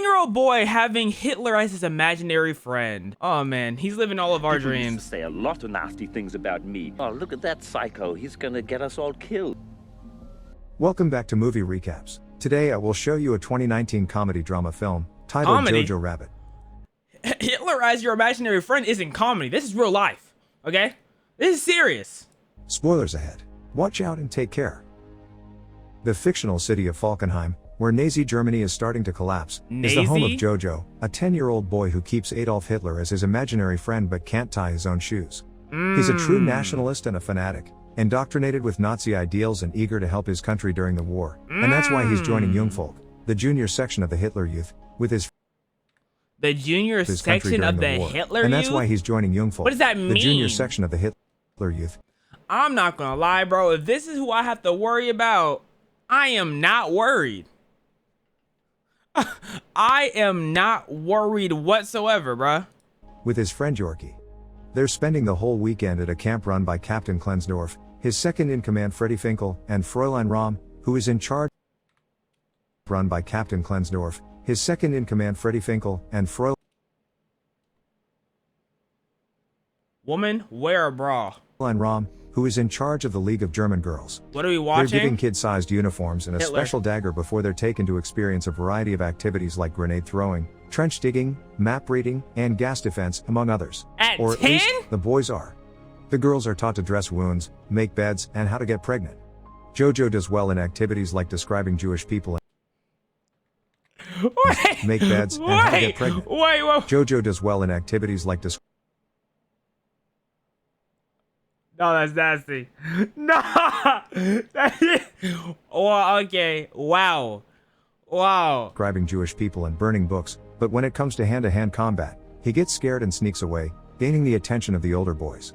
10-year-old boy having Hitler as his imaginary friend. Oh man, he's living all of our People dreams. used to say a lot of nasty things about me. Oh, look at that psycho. He's gonna get us all killed. Welcome back to Movie Recaps. Today I will show you a 2019 comedy drama film titled Jojo Rabbit. Hitler as your imaginary friend isn't comedy. This is real life, okay? This is serious. Spoilers ahead. Watch out and take care. The fictional city of Falkenheim, where Nazi Germany is starting to collapse, is the home of Jojo, a 10-year-old boy who keeps Adolf Hitler as his imaginary friend but can't tie his own shoes. He's a true nationalist and a fanatic, indoctrinated with Nazi ideals and eager to help his country during the war. And that's why he's joining Jungvolk, the junior section of the Hitler Youth, with his junior section of the Hitler Youth? And that's why he's joining Jungvolk. What does that mean? The junior section of the Hitler Youth. I'm not gonna lie, bro. If this is who I have to worry about, I am not worried. I am not worried whatsoever, bruh. With his friend Yorkie. They're spending the whole weekend at a camp run by Captain Klensdorf, his second-in-command Freddie Finkel, and Fräulein Rahm, who is in charge. Run by Captain Klensdorf, his second-in-command Freddie Finkel, and Fräulein wear a bra. Rahm, who is in charge of the League of German Girls. What are we watching? They're giving kid-sized uniforms and a Hitler. special dagger before they're taken to experience a variety of activities like grenade throwing, trench digging, map reading, and gas defense, among others. At or at 10? least, the boys are. The girls are taught to dress wounds, make beds, and how to get pregnant. Jojo does well in activities like describing Jewish people and make beds and how to get pregnant. Jojo does well in activities like No, that's nasty. No! Oh, okay. Wow. describing Jewish people and burning books, but when it comes to hand-to-hand combat, he gets scared and sneaks away, gaining the attention of the older boys.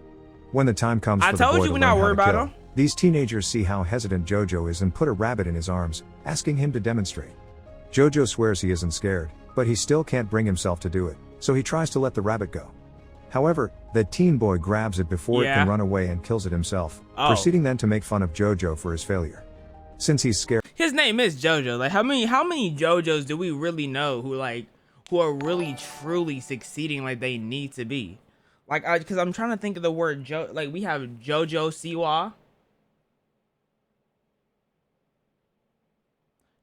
When the time comes for the boy to learn how to kill, these teenagers see how hesitant Jojo is and put a rabbit in his arms, asking him to demonstrate. Jojo swears he isn't scared, but he still can't bring himself to do it, so he tries to let the rabbit go. However, the teen boy grabs it before it can run away and kills it himself, proceeding then to make fun of Jojo for his failure. Since he's scared, his name is Jojo. Like, how many Jojos do we really know who are really truly succeeding like they need to be? Like, because I'm trying to think of the word like we have Jojo Siwa,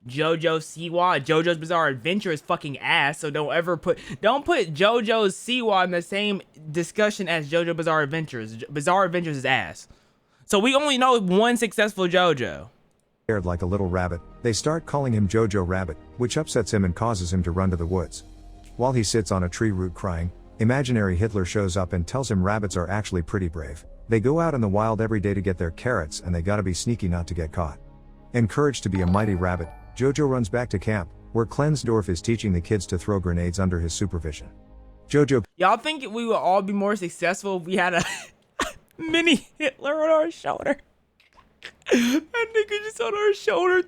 JoJo's Bizarre Adventure is fucking ass, so don't put JoJo's Siwa in the same discussion as JoJo Bizarre Adventures. Bizarre Adventures is ass. So we only know one successful JoJo. Scared like a little rabbit, they start calling him Jojo Rabbit, which upsets him and causes him to run to the woods. While he sits on a tree root crying, imaginary Hitler shows up and tells him rabbits are actually pretty brave. They go out in the wild every day to get their carrots and they gotta be sneaky not to get caught. Encouraged to be a mighty rabbit, Jojo runs back to camp, where Klensdorf is teaching the kids to throw grenades under his supervision. Jojo, y'all think we would all be more successful if we had a mini Hitler on our shoulder? That nigga just on our shoulder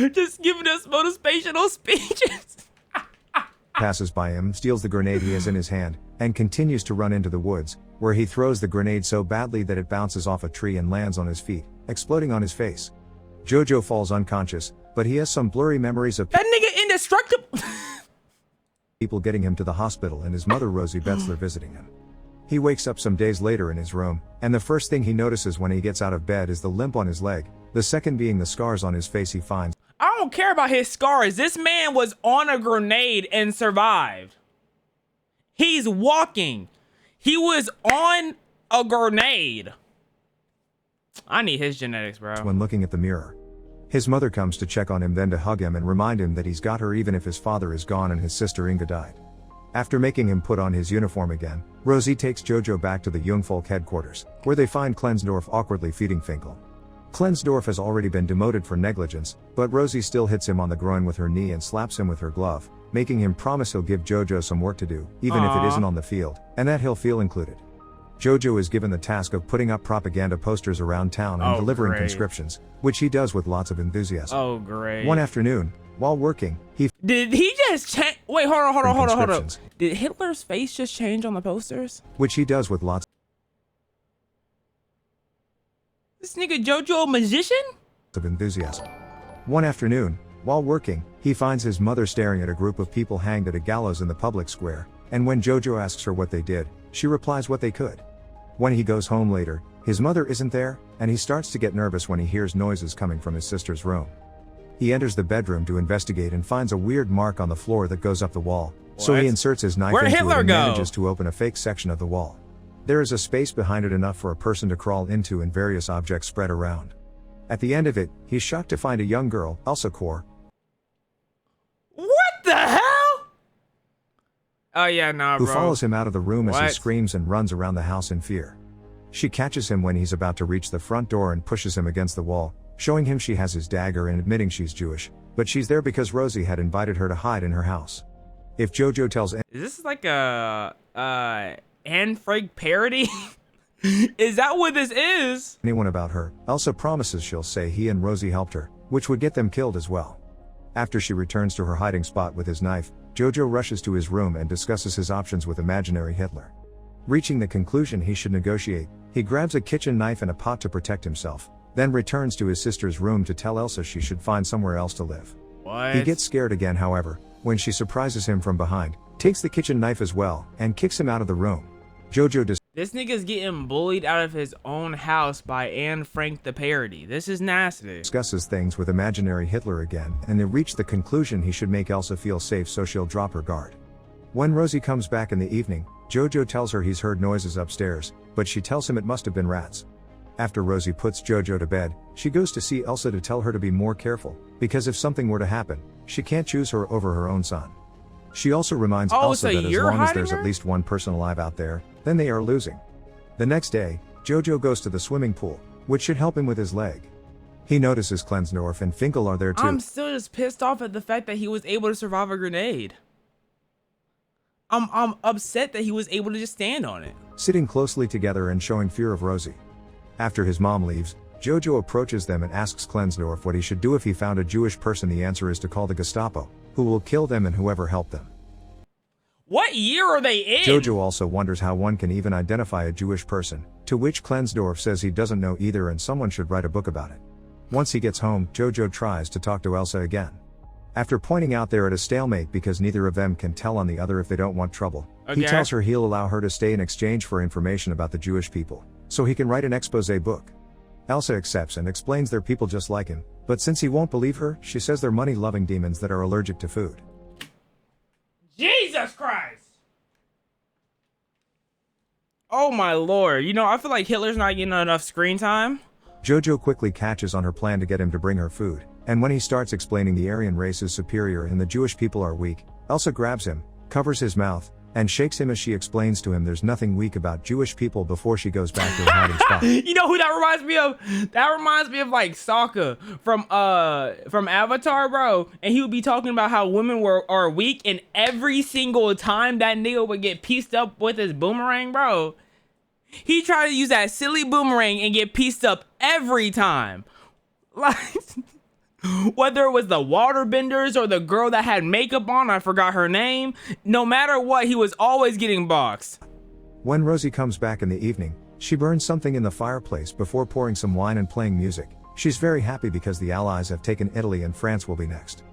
just giving us motivational speeches. passes by him, steals the grenade he has in his hand, and continues to run into the woods, where he throws the grenade so badly that it bounces off a tree and lands on his feet, exploding on his face. Jojo falls unconscious, but he has some blurry memories of that nigga indestructible. people getting him to the hospital and his mother Rosie Betzler visiting him. He wakes up some days later in his room, and the first thing he notices when he gets out of bed is the limp on his leg, the second being the scars on his face he finds. I don't care about his scars. This man was on a grenade and survived. He's walking. He was on a grenade. I need his genetics, bro. When looking at the mirror. His mother comes to check on him, then to hug him and remind him that he's got her even if his father is gone and his sister Inga died. After making him put on his uniform again, Rosie takes Jojo back to the Jungvolk headquarters, where they find Klensdorf awkwardly feeding Finkel. Klensdorf has already been demoted for negligence, but Rosie still hits him on the groin with her knee and slaps him with her glove, making him promise he'll give Jojo some work to do, even if it isn't on the field, and that he'll feel included. Jojo is given the task of putting up propaganda posters around town and delivering conscriptions, which he does with lots of enthusiasm. Oh, great. One afternoon, while working, Did he just change? Wait, hold on. Did Hitler's face just change on the posters? Which he does with lots This nigga Jojo a magician? of enthusiasm. One afternoon, While working, he finds his mother staring at a group of people hanged at a gallows in the public square, and when Jojo asks her what they did, she replies what they could. When he goes home later, his mother isn't there, and he starts to get nervous when he hears noises coming from his sister's room. He enters the bedroom to investigate and finds a weird mark on the floor that goes up the wall, so he inserts his knife into it and manages to open a fake section of the wall. There is a space behind it enough for a person to crawl into and various objects spread around. At the end of it, he's shocked to find a young girl, Elsa, What the hell? Oh yeah, nah, who bro. follows him out of the room as he screams and runs around the house in fear. She catches him when he's about to reach the front door and pushes him against the wall, showing him she has his dagger and admitting she's Jewish, but she's there because Rosie had invited her to hide in her house. If Jojo tells Is this like a Anne Frank parody? Is that what this is? anyone about her, Elsa promises she'll say he and Rosie helped her, which would get them killed as well. After she returns to her hiding spot with his knife, Jojo rushes to his room and discusses his options with imaginary Hitler. Reaching the conclusion he should negotiate, he grabs a kitchen knife and a pot to protect himself, then returns to his sister's room to tell Elsa she should find somewhere else to live. What? He gets scared again, however, when she surprises him from behind, takes the kitchen knife as well, and kicks him out of the room. Jojo This nigga's getting bullied out of his own house by Anne Frank the parody. This is nasty. discusses things with imaginary Hitler again, and they reach the conclusion he should make Elsa feel safe so she'll drop her guard. When Rosie comes back in the evening, Jojo tells her he's heard noises upstairs, but she tells him it must have been rats. After Rosie puts Jojo to bed, she goes to see Elsa to tell her to be more careful, because if something were to happen, she can't choose her over her own son. She also reminds Elsa that as long as there's at least one person alive out there, then they are losing. The next day, Jojo goes to the swimming pool, which should help him with his leg. He notices Klensdorf and Finkel are there too. I'm still just pissed off at the fact that he was able to survive a grenade. I'm upset that he was able to just stand on it. Sitting closely together and showing fear of Rosie. After his mom leaves, Jojo approaches them and asks Klensdorf what he should do if he found a Jewish person. The answer is to call the Gestapo, who will kill them and whoever helped them. What year are they in? Jojo also wonders how one can even identify a Jewish person, to which Klensdorf says he doesn't know either and someone should write a book about it. Once he gets home, Jojo tries to talk to Elsa again. After pointing out they're at a stalemate because neither of them can tell on the other if they don't want trouble, he tells her he'll allow her to stay in exchange for information about the Jewish people, so he can write an exposé book. Elsa accepts and explains they're people just like him, but since he won't believe her, she says they're money-loving demons that are allergic to food. Jesus Christ! Oh my lord, you know, I feel like Hitler's not getting enough screen time. Jojo quickly catches on her plan to get him to bring her food, and when he starts explaining the Aryan race is superior and the Jewish people are weak, Elsa grabs him, covers his mouth, and shakes him as she explains to him there's nothing weak about Jewish people before she goes back to her hiding spot. You know who that reminds me of? That reminds me of like Sokka from Avatar, bro. And he would be talking about how women are weak, and every single time that nigga would get pieced up with his boomerang, bro, he tried to use that silly boomerang and get pieced up every time. Like, whether it was the waterbenders or the girl that had makeup on, I forgot her name. No matter what, he was always getting boxed. When Rosie comes back in the evening, she burns something in the fireplace before pouring some wine and playing music. She's very happy because the Allies have taken Italy and France will be next.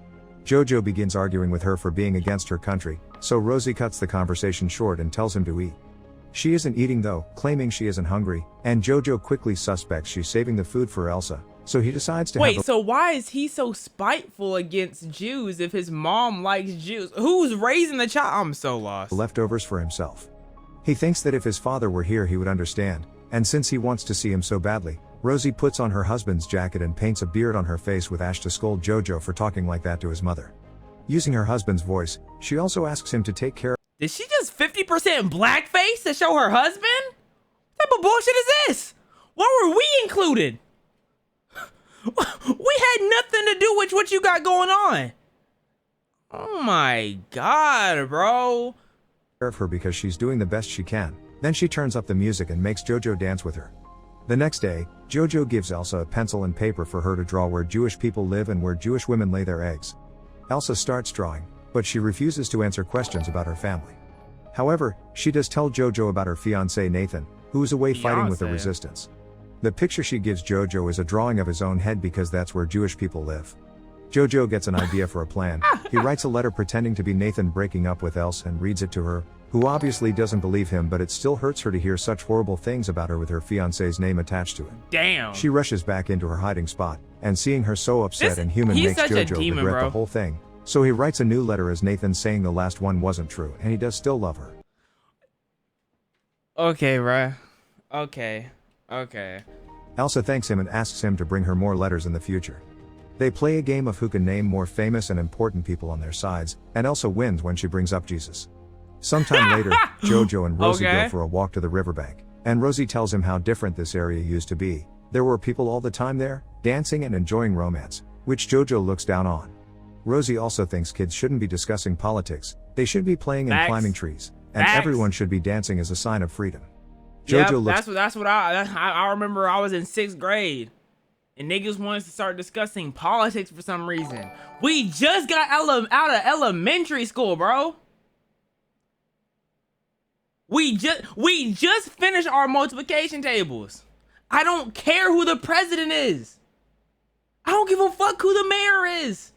Jojo begins arguing with her for being against her country, so Rosie cuts the conversation short and tells him to eat. She isn't eating though, claiming she isn't hungry, and Jojo quickly suspects she's saving the food for Elsa, so he decides to Wait, so why is he so spiteful against Jews if his mom likes Jews? Who's raising the child? I'm so lost. Leftovers for himself. He thinks that if his father were here he would understand, and since he wants to see him so badly, Rosie puts on her husband's jacket and paints a beard on her face with ash to scold Jojo for talking like that to his mother. Using her husband's voice, she also asks him to take care. Did she just 50% blackface to show her husband? What type of bullshit is this? Why were we included? We had nothing to do with what you got going on. Oh my god, bro. Of her because she's doing the best she can. Then she turns up the music and makes Jojo dance with her. The next day, Jojo gives Elsa a pencil and paper for her to draw where Jewish people live and where Jewish women lay their eggs. Elsa starts drawing, but she refuses to answer questions about her family. However, she does tell Jojo about her fiancé Nathan, who is away fighting with the resistance. The picture she gives Jojo is a drawing of his own head because that's where Jewish people live. Jojo gets an idea for a plan. He writes a letter pretending to be Nathan breaking up with Elsa and reads it to her, who obviously doesn't believe him, but it still hurts her to hear such horrible things about her with her fiancé's name attached to it. Damn. She rushes back into her hiding spot, and seeing her so upset and human makes Jojo regret the whole thing. So he writes a new letter as Nathan saying the last one wasn't true, and he does still love her. Okay, bruh. Okay. Elsa thanks him and asks him to bring her more letters in the future. They play a game of who can name more famous and important people on their sides, and Elsa wins when she brings up Jesus. Sometime later, Jojo and Rosie go for a walk to the riverbank, and Rosie tells him how different this area used to be. There were people all the time there, dancing and enjoying romance, which Jojo looks down on. Rosie also thinks kids shouldn't be discussing politics, they should be playing and climbing trees, and everyone should be dancing as a sign of freedom. Jojo looks. That's what I remember. I was in 6th grade, and niggas wanted to start discussing politics for some reason. We just got out of elementary school, bro. We just finished our multiplication tables. I don't care who the president is. I don't give a fuck who the mayor is.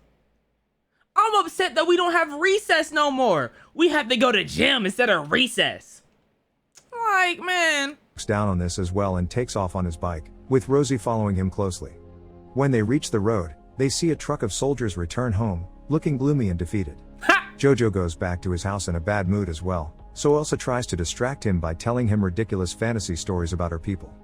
I'm upset that we don't have recess no more. We have to go to gym instead of recess. Like, man. Looks down on this as well and takes off on his bike, with Rosie following him closely. When they reach the road, they see a truck of soldiers return home, looking gloomy and defeated. Jojo goes back to his house in a bad mood as well, so Elsa tries to distract him by telling him ridiculous fantasy stories about her people.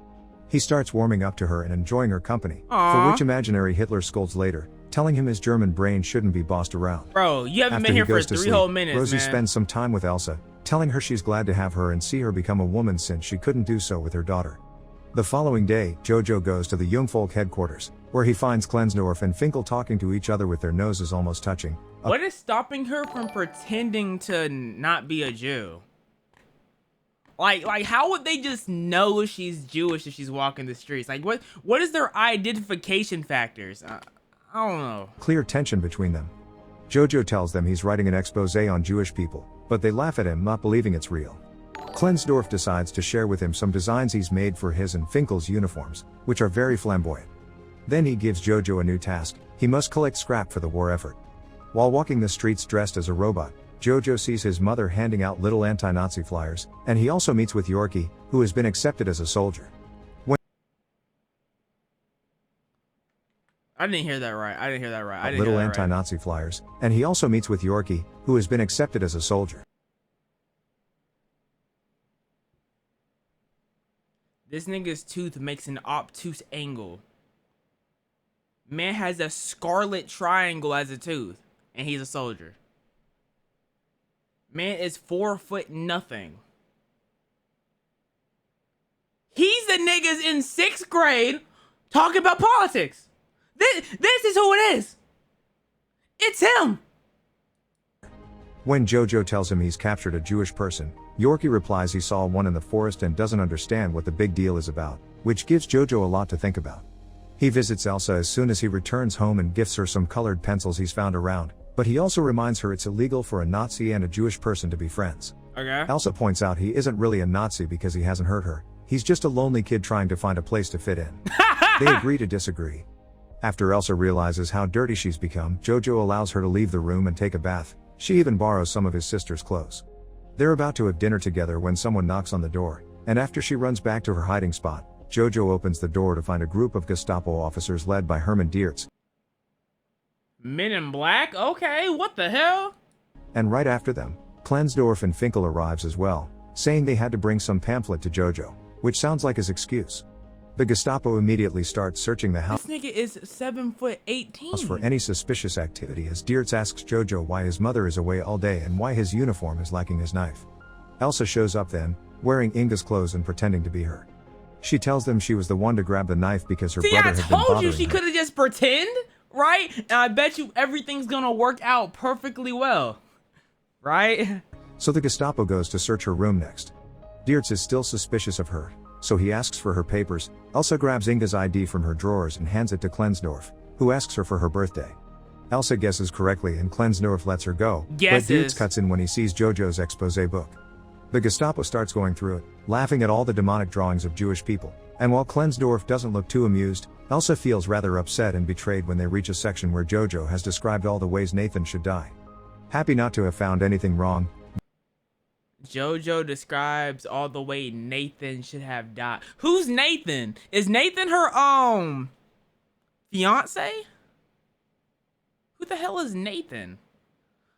He starts warming up to her and enjoying her company, for which imaginary Hitler scolds later, telling him his German brain shouldn't be bossed around. Bro, you haven't been here for 3 whole minutes, Rosie spends some time with Elsa, telling her she's glad to have her and see her become a woman since she couldn't do so with her daughter. The following day, Jojo goes to the Jungvolk headquarters, where he finds Klensdorf and Finkel talking to each other with their noses almost touching. What is stopping her from pretending to not be a Jew? Like how would they just know she's Jewish if she's walking the streets? Like, what is their identification factors? I don't know. Clear tension between them. Jojo tells them he's writing an expose on Jewish people, but they laugh at him, not believing it's real. Klensdorf decides to share with him some designs he's made for his and Finkel's uniforms, which are very flamboyant. Then he gives Jojo a new task: he must collect scrap for the war effort. While walking the streets dressed as a robot, Jojo sees his mother handing out little anti-Nazi flyers, and he also meets with Yorkie, who has been accepted as a soldier. I didn't hear that right. Little anti-Nazi flyers, and he also meets with Yorkie, who has been accepted as a soldier. This nigga's tooth makes an obtuse angle. Man has a scarlet triangle as a tooth, and he's a soldier. Man is 4'0" nothing. He's the niggas in 6th grade talking about politics. This is who it is. It's him. When Jojo tells him he's captured a Jewish person, Yorkie replies he saw one in the forest and doesn't understand what the big deal is about, which gives Jojo a lot to think about. He visits Elsa as soon as he returns home and gifts her some colored pencils he's found around, but he also reminds her it's illegal for a Nazi and a Jewish person to be friends. Okay. Elsa points out he isn't really a Nazi because he hasn't hurt her, he's just a lonely kid trying to find a place to fit in. They agree to disagree. After Elsa realizes how dirty she's become, Jojo allows her to leave the room and take a bath. She even borrows some of his sister's clothes. They're about to have dinner together when someone knocks on the door, and after she runs back to her hiding spot, Jojo opens the door to find a group of Gestapo officers led by Hermann Diertz. Men in Black? Okay, what the hell? And right after them, Klensdorf and Finkel arrives as well, saying they had to bring some pamphlet to Jojo, which sounds like his excuse. The Gestapo immediately starts searching the house. This nigga is 7'18" for any suspicious activity as Diertz asks Jojo why his mother is away all day and why his uniform is lacking his knife. Elsa shows up then, wearing Inga's clothes and pretending to be her. She tells them she was the one to grab the knife because her brother had been bothering her. I told you she could have just pretend, right? And I bet you everything's gonna work out perfectly well, right? So the Gestapo goes to search her room next. Diertz is still suspicious of her, so he asks for her papers. Elsa grabs Inga's ID from her drawers and hands it to Klensdorf, who asks her for her birthday. Elsa guesses correctly and Klensdorf lets her go, but Diertz cuts in when he sees Jojo's expose book. The Gestapo starts going through it, laughing at all the demonic drawings of Jewish people, and while Klensdorf doesn't look too amused, Elsa feels rather upset and betrayed when they reach a section where Jojo has described all the ways Nathan should die. Happy not to have found anything wrong, Jojo describes all the way Nathan should have died. Who's Nathan? Is Nathan her fiance? Who the hell is Nathan?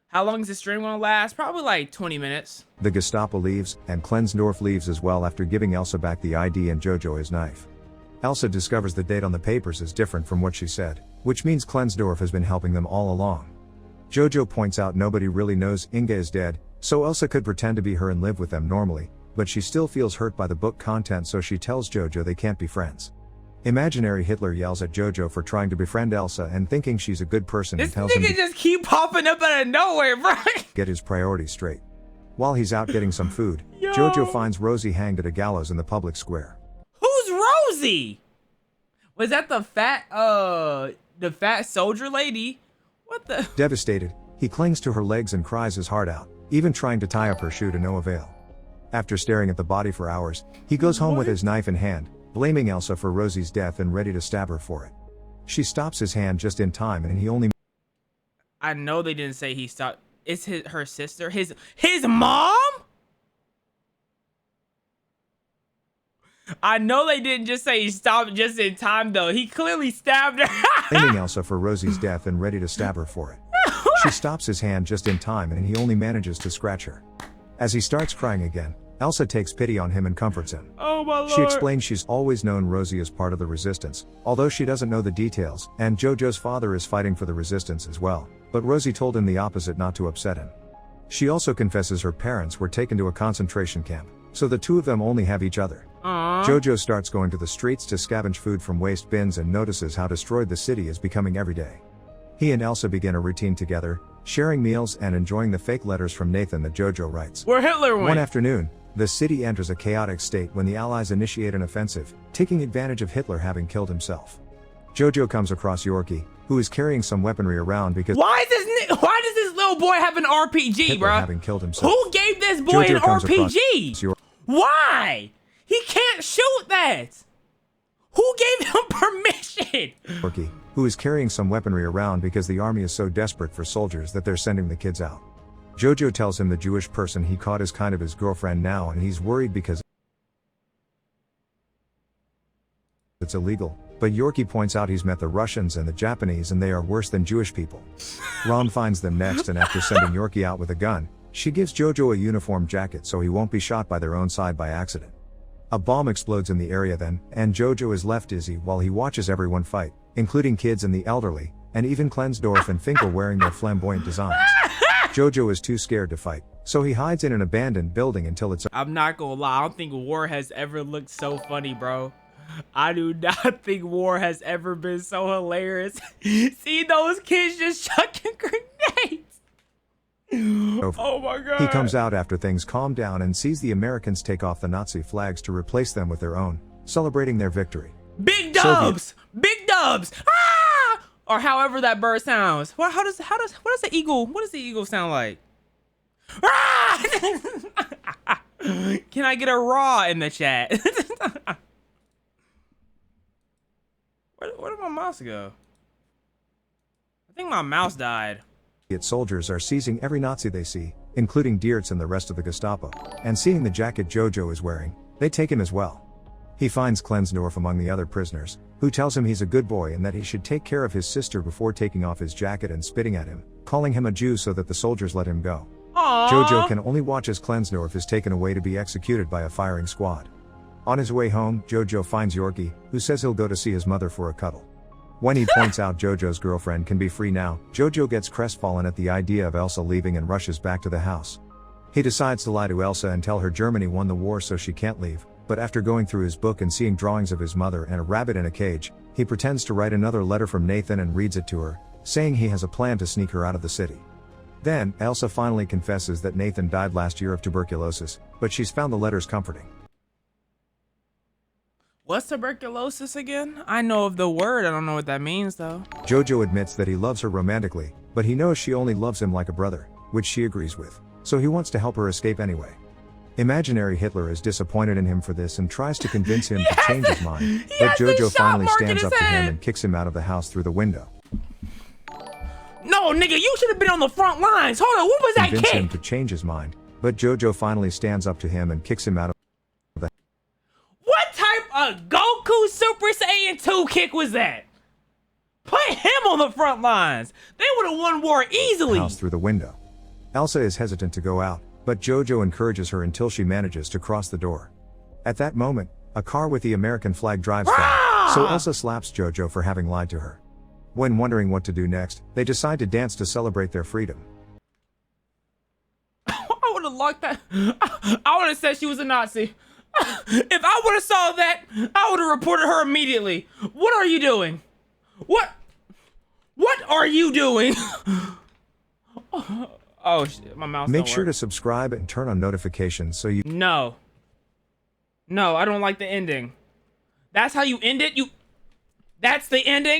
How long is the stream gonna last? Probably like 20 minutes. The Gestapo leaves, and Klensdorf leaves as well after giving Elsa back the ID and Jojo his knife. Elsa discovers the date on the papers is different from what she said, which means Klensdorf has been helping them all along. Jojo points out nobody really knows Inga is dead, so Elsa could pretend to be her and live with them normally, but she still feels hurt by the book content, so she tells Jojo they can't be friends. Imaginary Hitler yells at Jojo for trying to befriend Elsa and thinking she's a good person and tells him to just keep popping up out of nowhere, bro. Get his priorities straight. While he's out getting some food, Yo. Jojo finds Rosie hanged at a gallows in the public square. Who's Rosie? Was that the fat soldier lady? What the? Devastated, he clings to her legs and cries his heart out, even trying to tie up her shoe to no avail. After staring at the body for hours, he goes home with his knife in hand, blaming Elsa for Rosie's death and ready to stab her for it. She stops his hand just in time and he only... I know they didn't say he stopped. It's her sister? His mom? I know they didn't just say he stopped just in time though. He clearly stabbed her. blaming Elsa for Rosie's death and ready to stab her for it. She stops his hand just in time and he only manages to scratch her. As he starts crying again, Elsa takes pity on him and comforts him. Oh my lord. She explains she's always known Rosie as part of the resistance, although she doesn't know the details, and Jojo's father is fighting for the resistance as well, but Rosie told him the opposite not to upset him. She also confesses her parents were taken to a concentration camp, so the two of them only have each other. Aww. Jojo starts going to the streets to scavenge food from waste bins and notices how destroyed the city is becoming every day. He and Elsa begin a routine together, sharing meals and enjoying the fake letters from Nathan that Jojo writes. Where Hitler went. One afternoon, the city enters a chaotic state when the Allies initiate an offensive, taking advantage of Hitler having killed himself. Jojo comes across Yorkie, who is carrying some weaponry around because why does this little boy have an RPG, Hitler bro? having killed himself. Who gave this boy Jojo an comes across RPG? Why? He can't shoot that. Who gave him permission? Yorkie, who is carrying some weaponry around because the army is so desperate for soldiers that they're sending the kids out. Jojo tells him the Jewish person he caught is kind of his girlfriend now and he's worried because it's illegal, but Yorkie points out he's met the Russians and the Japanese and they are worse than Jewish people. Ron finds them next and after sending Yorkie out with a gun, she gives Jojo a uniform jacket so he won't be shot by their own side by accident. A bomb explodes in the area then, and Jojo is left dizzy while he watches everyone fight, including kids and the elderly, and even Klensdorf and Finkel wearing their flamboyant designs. Jojo is too scared to fight, so he hides in an abandoned building until it's... I'm not gonna lie, I don't think war has ever looked so funny, bro. I do not think war has ever been so hilarious. See those kids just chucking grenades. Oh my god. He comes out after things calm down and sees the Americans take off the Nazi flags to replace them with their own, celebrating their victory. Big dubs! Big dubs! Ah! Or however that bird sounds. What does the eagle sound like? Ah! Can I get a raw in the chat? Where did my mouse go? I think my mouse died. Soldiers are seizing every Nazi they see, including Diertz and the rest of the Gestapo, and seeing the jacket Jojo is wearing, they take him as well. He finds Klensdorf among the other prisoners, who tells him he's a good boy and that he should take care of his sister before taking off his jacket and spitting at him, calling him a Jew so that the soldiers let him go. Aww. Jojo can only watch as Klensdorf is taken away to be executed by a firing squad. On his way home, Jojo finds Yorkie, who says he'll go to see his mother for a cuddle. When he points out Jojo's girlfriend can be free now, Jojo gets crestfallen at the idea of Elsa leaving and rushes back to the house. He decides to lie to Elsa and tell her Germany won the war so she can't leave, but after going through his book and seeing drawings of his mother and a rabbit in a cage, he pretends to write another letter from Nathan and reads it to her, saying he has a plan to sneak her out of the city. Then, Elsa finally confesses that Nathan died last year of tuberculosis, but she's found the letters comforting. What's tuberculosis again? I know of the word, I don't know what that means though. Jojo admits that he loves her romantically, but he knows she only loves him like a brother, which she agrees with, so he wants to help her escape anyway. Imaginary Hitler is disappointed in him for this and tries to convince him to change his mind, He but has this Jojo shot finally mark in stands his up to him head. and kicks him out of the house through the window. No, nigga, you should have been on the front lines. Hold on, what was that Convince him kick? to change his mind, but Jojo finally stands up to him and kicks him out of What type of Goku Super Saiyan 2 kick was that? Put him on the front lines. They would have won war the easily. house through the window. Elsa is hesitant to go out, but Jojo encourages her until she manages to cross the door. At that moment, a car with the American flag drives by, so Elsa slaps Jojo for having lied to her. When wondering what to do next, they decide to dance to celebrate their freedom. I would have locked that. I would have said she was a Nazi. If I would have saw that, I would have reported her immediately. What are you doing? What are you doing? Oh shit, my mouse Make don't sure work. to subscribe and turn on notifications so you No, I don't like the ending. That's how you end it? That's the ending?